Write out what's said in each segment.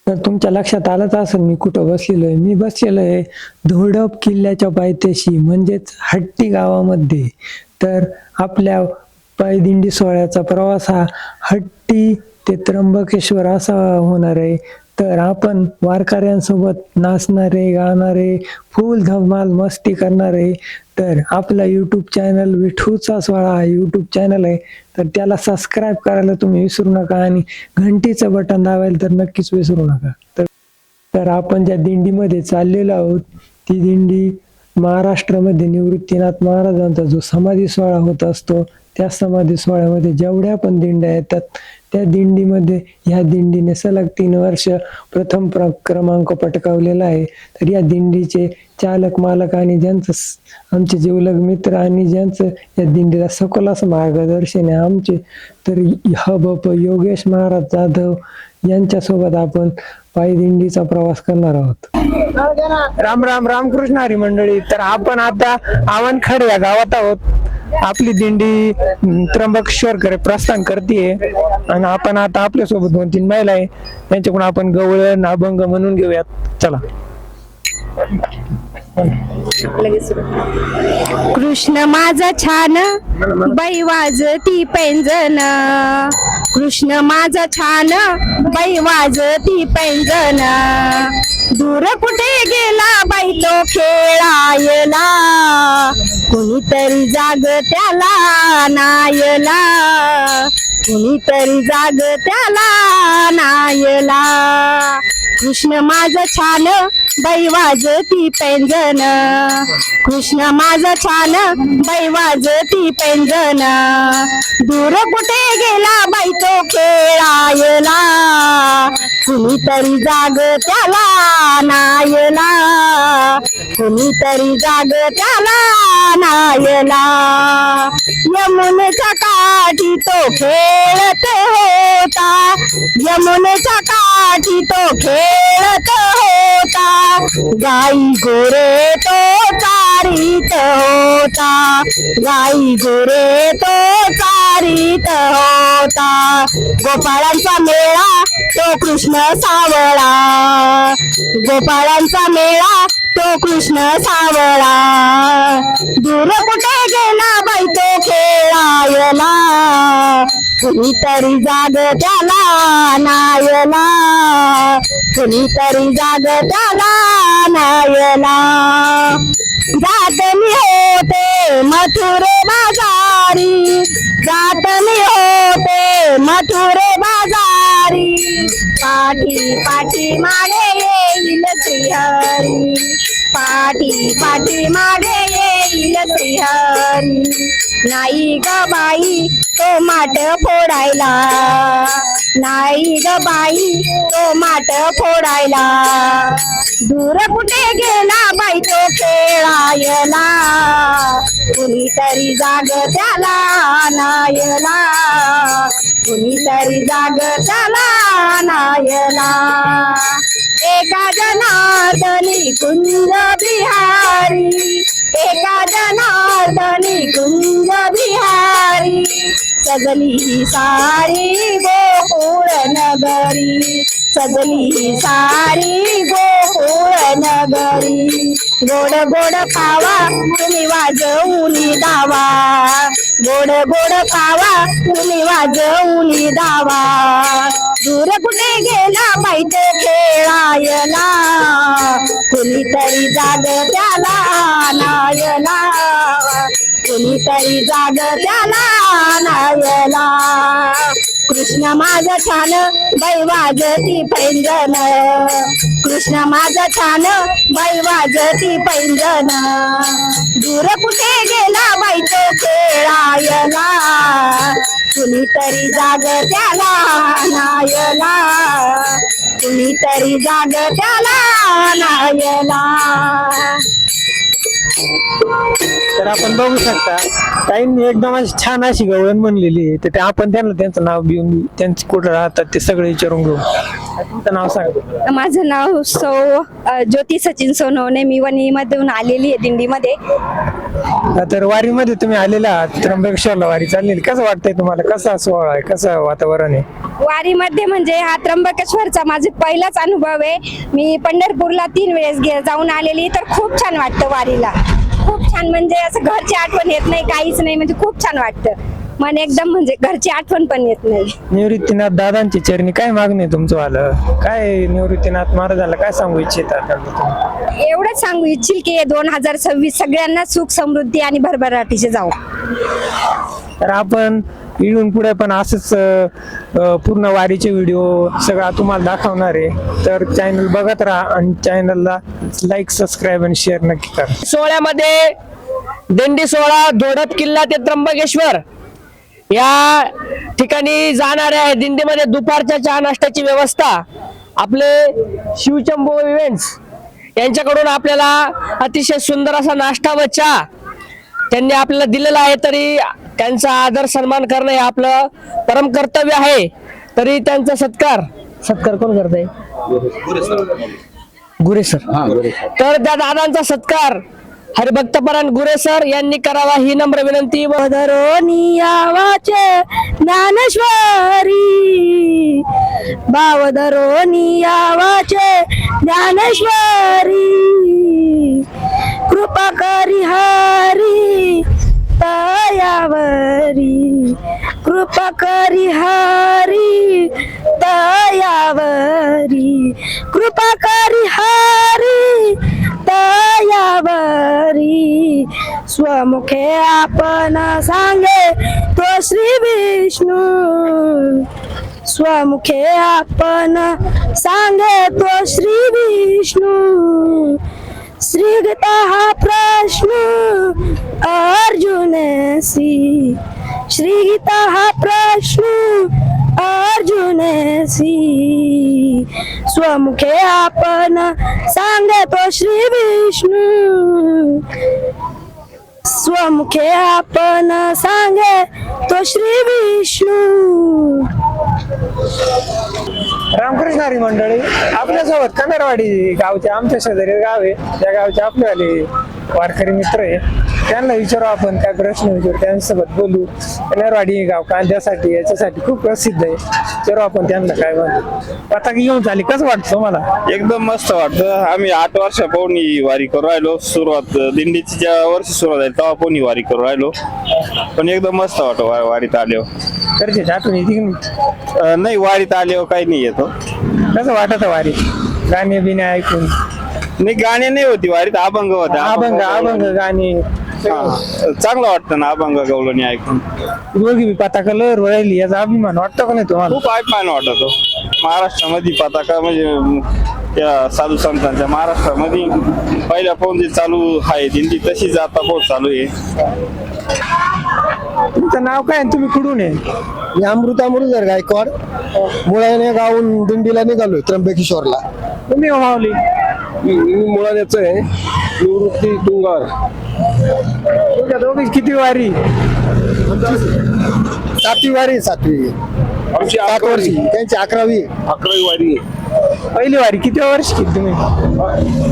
तर तुमच्या लक्षात आलंच असेल मी कुठं बसलेलो आहे. मी बसलेलो आहे धोडप किल्ल्याच्या पायथ्याशी म्हणजेच हट्टी गावामध्ये. तर आपल्या पायदिंडी सोहळ्याचा प्रवास हा हट्टी ते त्र्यंबकेश्वर असा होणार आहे. तर आपण वारकऱ्यांसोबत नाचणारे, गाणारे, फुल धमाल मस्ती करणारे. तर आपला यूट्यूब चॅनल विठूचा सोहळा हा यूट्यूब चॅनल आहे. तर त्याला सबस्क्राईब करायला तुम्ही विसरू नका आणि घंटीचं बटन दाबायला तर नक्कीच विसरू नका. तर आपण ज्या दिंडीमध्ये चाललेलो आहोत ती दिंडी महाराष्ट्रामध्ये निवृत्तीनाथ महाराजांचा जो समाधी सोहळा होत असतो त्या समाधी सोहळ्यामध्ये जेवढ्या पण दिंड्या येतात त्या दिंडीमध्ये ह्या दिंडीने सलग 3 वर्ष प्रथम क्रमांक पटकावलेला आहे. तर या दिंडीचे चालक मालक आणि ज्यांचं आमचे जिवलग मित्र आणि ज्यांचं या दिंडीला सखोल असं मार्गदर्शन आहे आमचे, तर हबप योगेश महाराज जाधव यांच्यासोबत आपण पायदिंडीचा प्रवास करणार आहोत. राम राम रामकृष्ण हरी मंडळी. तर आपण आता आवनखड या गावात आहोत. आपली दिंडी त्र्यंबकेश्वरकडे प्रस्थान करते आणि आपण आता आपल्यासोबत 2-3 महिला आहे त्यांच्याकडून आपण गवळण अभंग म्हणून घेऊयात. चला. कृष्ण माझा छान बाई वाजती पैंजण, कृष्ण माझा छान बाई वाजती पैंजण, दूर कुठे गेला बाई तो खेळायला, कुणीतरी जाग त्याला नायला, कुणीतरी जाग त्याला नायला. कृष्ण माझा छान बाई वाजती पैंजण, कृष्ण माझा छान बाई वाजती पैंजण, दूर कुठे गेला बाई तो खेळायला, कुणीतरी जाग त्याला नायला, कुणीतरी जाग त्याला नायला. यमुनेच्या काठी तो खेळत होता, यमुनेच्या काठी तो खेळत होता, गाई गोरे तो चारीत होता, गाई गोरे तो चारीत होता. गोपाळांचा मेळा तो कृष्ण सावळा, गोपाळांचा मेळा तो कृष्ण सावळा, दूर कुठे गेला बाई तो खेळायला, कुणीतरी जाग त्याला नायला, कुणीतरी जाग त्याला नायला. जातनी होते मथुरे बाजारी, जातनी होते मथुरे बाजारी, पाठी पाठी मागे येईल श्रीहरी, पाठी पाठी मागे येईल श्रीहरी. नाही ग बाई तो माठ फोडायला, नाही ग बाई तो माठ फोडायला, दूर कुठे गेला बाई तो खेळायला, कुणीतरी जाग त्याला नायला, कुणीतरी जाग त्याला नायला. एका जनार्दनी कुंज बिहारी, एका जनार्दनी कुंज बिहारी, सजली सारी गोकुळ नगरी, सजली सारी गोकुळ नगरी. गोड गोड खावा तुम्ही वाजवूनी दावा, गोड गोड खावा तुम्ही वाजवूनी दावा, दूर कुठे गेला बाई तो खेळायला, कुणीतरी जाग त्याला नायला, कुणीतरी जाग त्याला नायला. कृष्ण माझा छान बाई वाजती पैंजण, कृष्ण माझा छान बाई वाजती पैंजण, दूर कुठे गेला बाई तो खेळायला, कुणीतरी जाग त्याला नायला, कुणीतरी जाग त्याला नायला. तर आपण बघू शकता ताईंनी एकदम अशी छान अशी गवळण म्हणलेली आहे. तर आपण त्यांना त्यांचं नाव घेऊन त्यांचे कुठं राहतात ते सगळे विचारून घेऊ. तुमचं नाव सांगा. माझं नाव ज्योती सचिन सोनवणे. मी वणीमधून आलेली आहे दिंडीमध्ये. तर वारीमध्ये तुम्ही आलेला आहात, त्र्यंबकेश्वरला वारी चाललेली. कसं वाटतंय तुम्हाला? कसा सोहळा आहे, कसं वातावरण आहे? वारीमध्ये म्हणजे हा त्र्यंबकेश्वरचा माझा पहिलाच अनुभव आहे. मी पंढरपूरला 3 वेळेस जाऊन आलेली, तर खूप छान वाटतं वारीला. खूप छान, म्हणजे असं घरची आठवण येत नाही, काहीच नाही, म्हणजे खूप छान वाटतं. मन एकदम म्हणजे घरची आठवण पण येत नाही. निवृत्तीनाथ दादांची चरणी काय मागणी तुमचं आलं? काय निवृत्तीनाथ महाराजांना काय सांगू इच्छितात? एवढंच सांगू इच्छिल की 2026 सगळ्यांना सुख समृद्धी आणि भरभराटीचे जाऊ. तर आपण इथून पुढे पण असंच पूर्ण वारीचे व्हिडिओ सगळा तुम्हाला दाखवणार आहे. तर चॅनल बघत राहा आणि चॅनलला लाईक, सबस्क्राईब आणि शेअर नक्की करा. सोहळ्यामध्ये दिंडी सोहळा धोडप किल्ला ते त्र्यंबकेश्वर या ठिकाणी जाणाऱ्या दिंडीमध्ये दुपारच्या चहा नाश्त्याची व्यवस्था आपले शिवचंबो इव्हेंट्स यांच्याकडून आपल्याला अतिशय सुंदर असा नाश्ता व चहा त्यांनी आपल्याला दिलेला आहे. तरी त्यांचा आदर सन्मान करणं हे आपलं परम कर्तव्य आहे. तरी त्यांचा सत्कार कोण करत आहे? गुरे सर. तर त्या दादांचा सत्कार हरिभक्तपरायण गुरे सर यांनी करावा ही नम्र विनंती. धरोनी यावाचे ज्ञानेश्वरी, भाव धरोनी यावाचे ज्ञानेश्वरी, कृपा करी हरी तयावरी, कृपा करी हरी तयावरी, कृपा करी हरी तयावरी. स्वमुखे आपण सांगे तो श्री विष्णू, स्वमुखे आपण सांगे तो श्री विष्णू. श्रीगीता हा प्रश्न अर्जुनेसी, श्रीगीता हा प्रश्न अर्जुनेसी. स्वमुखे आपण सांगे तो श्री विष्णू, स्वमुखे आपण सांगे तो श्री विष्णू. रामकृष्ण हरी मंडळी, आपल्यासोबत कंदरवाडी गावचे, आमच्या शेजारी गाव आहे, त्या गावचे आपल्यावाले वारकरी मित्र आहे. त्यांना विचारू आपण, काय प्रश्न विचारू, त्यांच्यासोबत बोलू. कंदरवाडी गाव कांद्यासाठी याच्यासाठी खूप प्रसिद्ध आहे. विचारू आपण त्यांना काय म्हणतो. पताकी घेऊन चाली, कसं वाटतं तुम्हाला? एकदम मस्त वाटतं. आम्ही 8 वर्षापासून वारी करू राहिलो. सुरुवात दिंडीची ज्या वर्षी सुरुवात झाली तेव्हा पण वारी करू राहिलो. पण एकदम मस्त वाटतं वारीत आल्यावर. घरचे आठवण येते की नाही? नाही, वारीत आल्यावर काही नाही येतो. कसं वाटत वारीत? गाणे बिणे ऐकून? नाही, गाणे नाही होती वारीत, अभंग होते. अभंग गाणे चांगलं वाटतं ना अभंग गवळणी ऐकून. दोघी बी पताका लहर वळली, याचा अभिमान वाटतो का नाही तुम्हाला? खूप अभिमान वाटतो. महाराष्ट्रामध्ये पताका म्हणजे त्या साधू संतांच्या महाराष्ट्रामध्ये पहिल्या पाऊन जे चालू आहे दिंडी तशीच आता बहुत चालू आहे. तुमचं नाव काय आणि तुम्ही कुठून आहे? मी अमृतामृतधर गायकवाड, मुळाने गावून दिंडीला निघालोय त्र्यंबकेश्वरला. तुम्ही माऊली? मी मुळाण्याच आहे, निवृत्ती तुंगार. तुमच्या दोघी किती वारी? 7वी वारी, 7वी. आमची 7 वर्षी, त्यांची 11वी वारी आहे. पहिली वारी किती वर्ष केली तुम्ही?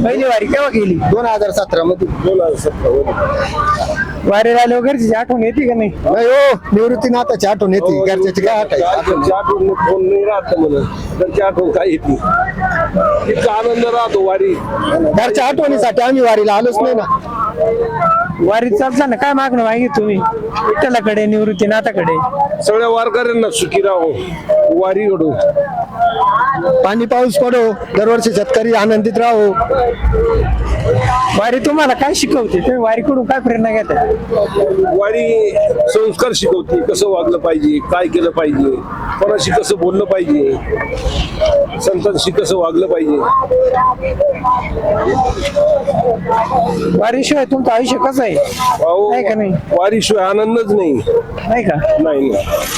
पहिली वारी केव्हा केली? 2017 मध्ये. 2017 वारीला आल्यावर घरची आठवण येते का नाही? नाही हो, निवृत्तीनाथाची आठवण येते. घरच्याची काय आठवण? फोन नाही राहत मला, त्यांची आठवण काय येते. इतका आनंद राहतो वारी. घरच्या आठवणीसाठी आम्ही वारीला आलोच नाही ना. वारीत चालताना काय मागणं मागित तुम्ही विठ्ठलाकडे, निवृत्तीनाथाकडे? सगळ्या वारकऱ्यांना सुखी राहो, वारी घडो, पाणी पाऊस पडो, दरवर्षी शेतकरी आनंदित राहो. वारी तुम्हाला काय शिकवते? तुम्ही वारीकडून काय प्रेरणा घेता? वारी संस्कार शिकवते, कसं वागलं पाहिजे, काय केलं पाहिजे, कोणाशी कसं बोललं पाहिजे, संतांशी कसं वागलं पाहिजे. वारीशिवाय तुमचं आयुष्य कसं आहे? नाही का नाही? वारीशिवाय आनंदच नाही. नाही का? नाही,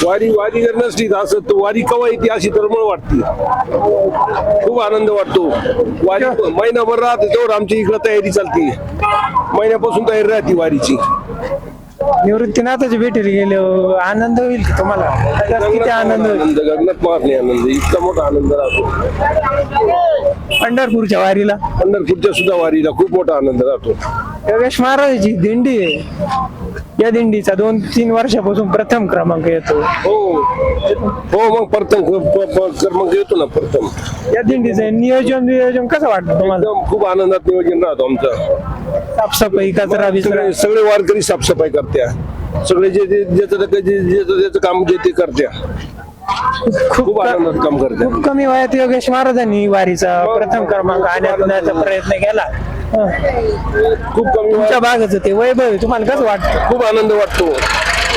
वारी जर नसली असं तर वारी कवा येते अशी तळमळ वाटते. खूप आनंद वाटतो. वारी महिनाभर राहते तेवढं आमची इकडं तयारी चालते. महिन्यापासून तयारी राहते वारीची. निवृत्तीनाथाच्या भेटीला गेले आनंद होईल की तुम्हाला त्याच्यात किती आनंद होईल आनंद गगनात मार नाही आनंद, इतका मोठा आनंद राहतो. पंढरपूरच्या वारीला पंढरपूरच्या सुद्धा वारीला खूप मोठा आनंद राहतो. योगेश महाराजांची दिंडी आहे. या दिंडीचा 2-3 वर्षापासून प्रथम क्रमांक येतो. हो हो, मग प्रथम क्रमांक येतो ना प्रथम. या दिंडीचं नियोजन कसं वाटतं तुम्हाला? एकदम खूप आनंदात नियोजन राहतो आमचं. साफसफाई कचरा बिचरा सगळे वारकरी साफसफाई करत्या, सगळे ज्याचं काम जे ते करत्या, खूप आनंदात काम करत्या. खूप कमी वयात योगेश महाराजांनी वारीचा प्रथम क्रमांक आणण्याचा प्रयत्न केला. खूप कमी तुमच्या भागाचं ते वैभव आहे. तुम्हाला कसं वाटतं? खूप आनंद वाटतो.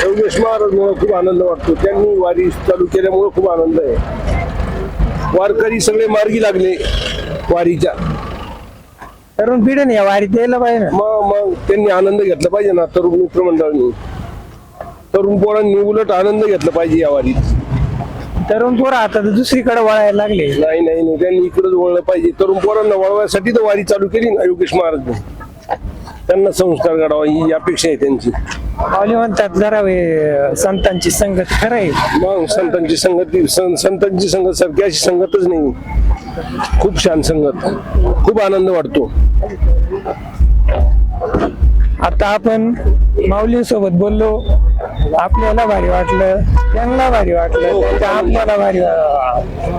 योगेश महाराजमुळे खूप आनंद वाटतो. त्यांनी वारी चालू केल्यामुळे खूप आनंद आहे. वारकरी सगळे मार्गी लागले वारीच्या. तरुण पिढीने या वारीत यायला पाहिजे ना. मग त्यांनी आनंद घेतला पाहिजे ना. तरुण मित्रमंडळांनी, तरुण पोरांनी उलट आनंद घेतला पाहिजे या वारीत. तरुण पोरं आता तर दुसरीकडे वळायला लागले. नाही नाही नाही, त्यांनी इकडेच वळलं पाहिजे. तरुण पोरांना वळवायसाठी तर वारी चालू केली ना योगेश महाराजने. त्यांना संस्कार घडावा ही अपेक्षा आहे त्यांची. माऊली म्हणतात जरा संतांची संगत खरं आहे. मग संतांची संगती, संतांची संगत सारखी अशी संगतच नाही. खूप छान संगत, खूप आनंद वाटतो. आता आपण माऊलींसोबत बोललो, आपल्याला भारी वाटलं, त्यांना भारी वाटलं, त्यांच्या आपल्याला भारी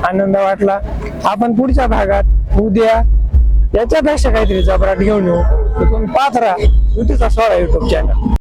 आनंद वाटला. आपण पुढच्या भागात उद्या याच्यापेक्षा काहीतरी जबराट घेऊन येऊ. तुम्ही पाहत राहा युतीचा 16 YouTube चॅनल.